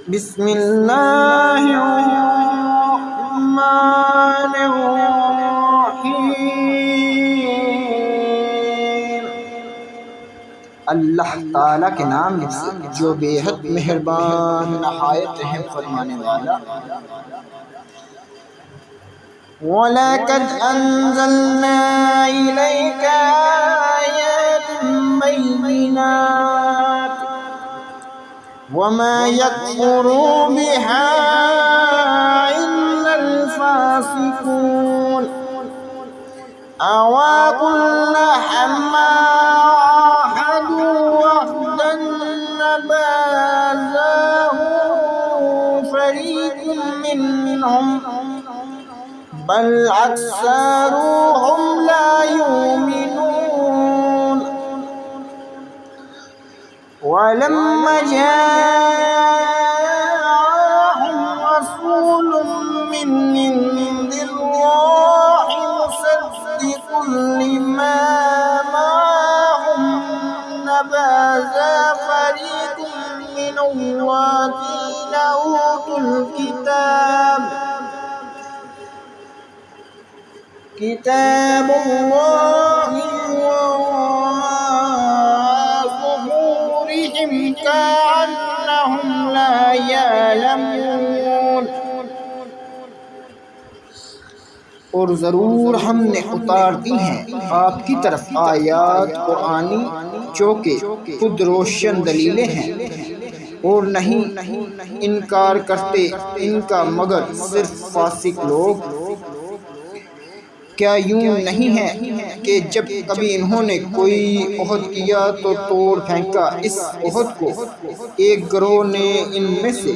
बिस्मिल्लाहिर्रहमानिर्रहीम। अल्लाह ताला के नाम से जो बेहद मेहरबान नहायत रहम फरमाने वाला। वलक़द अंज़लना इलैका आयातिन बय्यिनात वमा यकफ़ुरु बिहा इल्लल फ़ासिक़ून। अवा कुल्लमा आहदू अहदन नबज़हु फ़रीक़ुम मिनहुम बल अक्सरुहुम ला युमिनून। वलम्मा जाअहुम रसूलुम मिन इंदिल्लाहि मुसद्दिक़ुन लिमा मअहुम नबज़ फ़रीक़ुम मिनल्लज़ीना ऊतुल किताबुल्लाहि वराअ ज़ुहूरिहिम कअन्नहुम ला यअलमून। और ज़रूर हमने उतार दी हैं आपकी तरफ आयात कुरानी जो कि खुद रोशन दलीलें हैं, और नहीं इनकार करते इनका मगर सिर्फ फासिक लोग। क्या यूं नहीं है कि जब कभी इन्होंने कोई ओहद किया तो तोड़ फेंका इस ओहद को एक गिरोह ने इनमें से,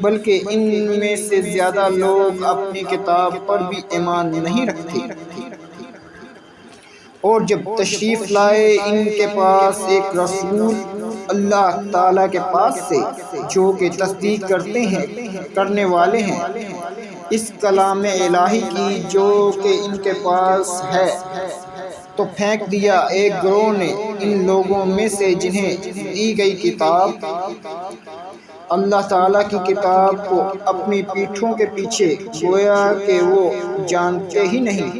बल्कि इनमें से ज्यादा लोग अपनी किताब पर भी ईमान नहीं रखते। और जब तशरीफ लाए इनके पास एक रसूल अल्लाह ताला के पास से जो कि तस्दीक करने वाले हैं इस कलाम इलाही की जो कि इनके पास है, तो फेंक दिया एक गिरोह ने इन लोगों में से जिन्हें दी गई किताब अल्लाह ताला की किताब को अपनी पीठों के पीछे, गोया कि वो जानते ही नहीं।